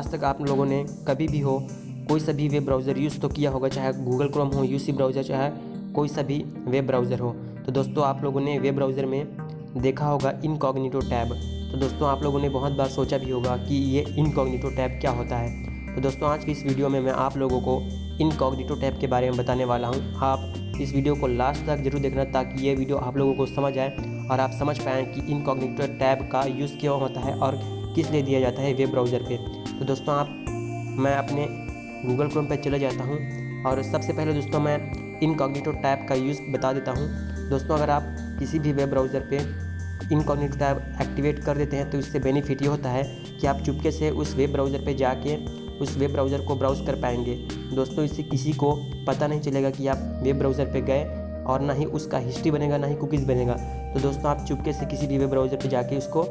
आज तक आप लोगों ने कभी भी हो कोई सा भी वेब ब्राउज़र यूज़ तो किया होगा, चाहे गूगल क्रोम हो, यूसी ब्राउज़र, चाहे कोई सा भी वेब ब्राउज़र हो। तो दोस्तों आप लोगों ने वेब ब्राउज़र में देखा होगा इनकॉग्निटो टैब। तो दोस्तों आप लोगों ने बहुत बार सोचा भी होगा कि ये इनकॉग्निटो टैब क्या होता है। तो दोस्तों आज की इस वीडियो में मैं आप लोगों को इनकॉग्निटो टैब के बारे में बताने वाला हूँ। आप इस वीडियो को लास्ट तक जरूर देखना ताकि ये वीडियो आप लोगों को समझ आए और आप समझ पाएँ कि इनकॉग्निटो टैब का यूज़ क्यों होता है और किस लिए दिया जाता है वेब ब्राउज़र पे। तो दोस्तों मैं अपने गूगल क्रोम पे चले जाता हूँ और सबसे पहले दोस्तों मैं इनकॉग्निटो टैब का यूज़ बता देता हूँ। दोस्तों अगर आप किसी भी वेब ब्राउज़र पे इनकॉग्निटो टैब एक्टिवेट कर देते हैं तो इससे बेनिफिट ये होता है कि आप चुपके से उस वेब ब्राउज़र पे जाके उस वेब ब्राउज़र को ब्राउज़ कर पाएंगे। दोस्तों इससे किसी को पता नहीं चलेगा कि आप वेब ब्राउज़र पे गए और ना ही उसका हिस्ट्री बनेगा, ना ही कुकीज़ बनेगा। तो दोस्तों आप चुपके से किसी भी वेब ब्राउज़र पे जाके उसको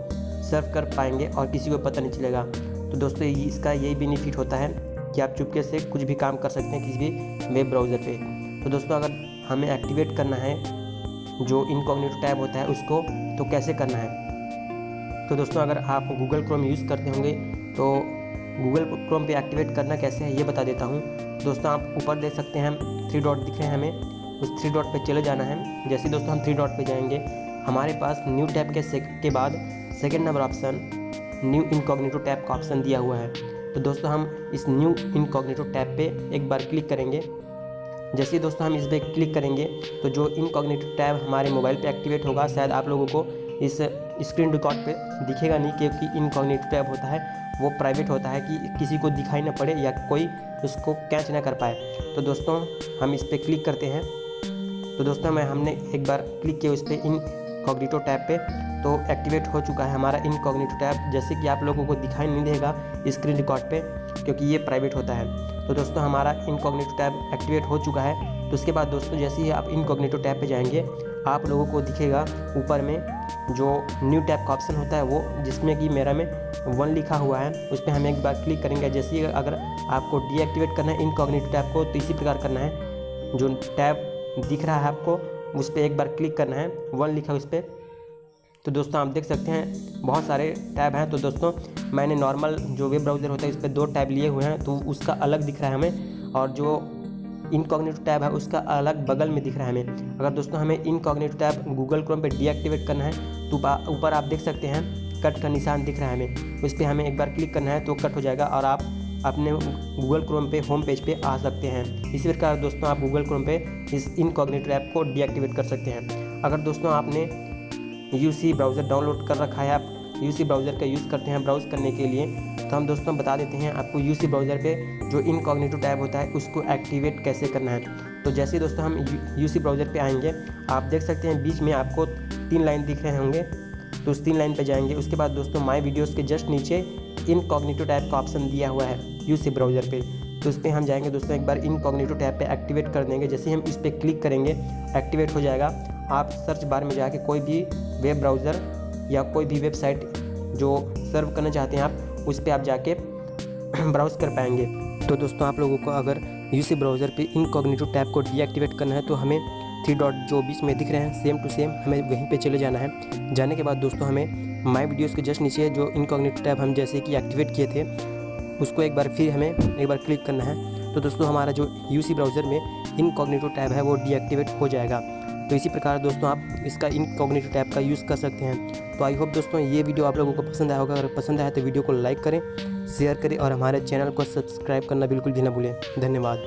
सर्व कर पाएंगे और किसी को पता नहीं चलेगा। तो दोस्तों इसका यही बेनिफिट होता है कि आप चुपके से कुछ भी काम कर सकते हैं किसी भी वेब ब्राउज़र पे। तो दोस्तों अगर हमें एक्टिवेट करना है जो इनकॉग्निटो टैब होता है उसको, तो कैसे करना है। तो दोस्तों अगर आप गूगल क्रोम यूज़ करते होंगे तो गूगल क्रोम पे एक्टिवेट करना कैसे है ये बता देता हूँ। दोस्तों आप ऊपर देख सकते हैं 3 डॉट दिख रहे हैं, हमें उस 3 डॉट पे चले जाना है। जैसे दोस्तों हम 3 डॉट पे जाएंगे हमारे पास न्यू टैब के बाद second number option new incognito tab का ऑप्शन दिया हुआ है। तो दोस्तों हम इस न्यू इनकॉग्निटो टैब पे एक बार क्लिक करेंगे। जैसे ही दोस्तों हम इस पर क्लिक करेंगे तो जो इनकॉग्निटो टैब हमारे मोबाइल पे एक्टिवेट होगा, शायद आप लोगों को इस स्क्रीन रिकॉर्ड पे दिखेगा नहीं क्योंकि इनकॉग्निटो टैब होता है वो प्राइवेट होता है कि किसी को दिखाई ना पड़े या कोई उसको कैच ना कर पाए। तो दोस्तों हम इस पर क्लिक करते हैं। तो दोस्तों हमने एक बार क्लिक किया उस पर इनकॉग्निटो टैब पे, तो एक्टिवेट हो चुका है हमारा इनकॉग्निटो टैब। जैसे कि आप लोगों को दिखाई नहीं देगा स्क्रीन रिकॉर्ड पे क्योंकि ये प्राइवेट होता है। तो दोस्तों हमारा इनकॉग्निटो टैब एक्टिवेट हो चुका है। तो उसके बाद दोस्तों जैसे ही आप इनकॉग्निटो टैब पे जाएंगे आप लोगों को दिखेगा ऊपर में जो न्यू टैब का ऑप्शन होता है वो, जिसमें कि मेरा में 1 लिखा हुआ है, उस पर हम एक बार क्लिक करेंगे। जैसे ही अगर आपको डीएक्टिवेट करना है इनकॉग्निटो टैब को तो इसी प्रकार करना है। जो टैब दिख रहा है आपको उस पर एक बार क्लिक करना है, 1 लिखा है उस पर। तो दोस्तों आप देख सकते हैं बहुत सारे टैब हैं। तो दोस्तों मैंने नॉर्मल जो वेब ब्राउज़र होता है इस पर 2 टैब लिए हुए हैं तो उसका अलग दिख रहा है हमें, और जो इनकॉग्निटो टैब है उसका अलग बगल में दिख रहा है हमें। अगर दोस्तों हमें इनकॉग्निटो टैब गूगल क्रोम पे डीएक्टिवेट करना है तो ऊपर आप देख सकते हैं कट का निशान दिख रहा है हमें, उस पर हमें एक बार क्लिक करना है तो कट हो जाएगा और आप अपने गूगल क्रोम पे होम पेज पे आ सकते हैं। इसी प्रकार दोस्तों आप गूगल क्रोम पे इस इनकॉग्निटो टैब को डीएक्टिवेट कर सकते हैं। अगर दोस्तों आपने यूसी ब्राउज़र डाउनलोड कर रखा है, आप यूसी ब्राउज़र का यूज़ करते हैं ब्राउज़ करने के लिए, तो हम दोस्तों बता देते हैं आपको यूसी ब्राउज़र पे जो इनकॉग्निटो टैब होता है उसको एक्टिवेट कैसे करना है। तो जैसे दोस्तों हम यूसी ब्राउज़र पे आएंगे आप देख सकते हैं बीच में आपको 3 लाइन दिख रहे होंगे, तो उस 3 लाइन पे जाएंगे। उसके बाद दोस्तों माय वीडियोज़ के जस्ट नीचे इनकॉग्निटो टैब का ऑप्शन दिया हुआ है यूसी ब्राउज़र पे, तो उस पर हम जाएंगे दोस्तों एक बार इनकॉग्निटो टैब पे एक्टिवेट कर देंगे। जैसे ही हम इस पर क्लिक करेंगे एक्टिवेट हो जाएगा। आप सर्च बार में जाके कोई भी वेब ब्राउज़र या कोई भी वेबसाइट जो सर्व करना चाहते हैं आप उस पर आप जाके ब्राउज़ कर पाएंगे। तो दोस्तों आप लोगों को अगर यूसी ब्राउज़र पे इनकॉग्निटो टैब को डीएक्टिवेट करना है तो हमें 3 डॉट जो बीच में दिख रहे हैं सेम टू सेम हमें वहीं पे चले जाना है। जाने के बाद दोस्तों हमें माय वीडियोज़ के जस्ट नीचे जो इनकॉग्निटो टैब हम जैसे कि एक्टिवेट किए थे उसको एक बार फिर हमें एक बार क्लिक करना है। तो दोस्तों हमारा जो यूसी ब्राउज़र में इनकॉग्निटो टैब है वो डीएक्टिवेट हो जाएगा। तो इसी प्रकार दोस्तों आप इसका इनकॉग्निटो टैब का यूज़ कर सकते हैं। तो आई होप दोस्तों ये वीडियो आप लोगों को पसंद आया होगा। अगर पसंद आया तो वीडियो को लाइक करें, शेयर करें और हमारे चैनल को सब्सक्राइब करना बिल्कुल भी ना भूलें। धन्यवाद।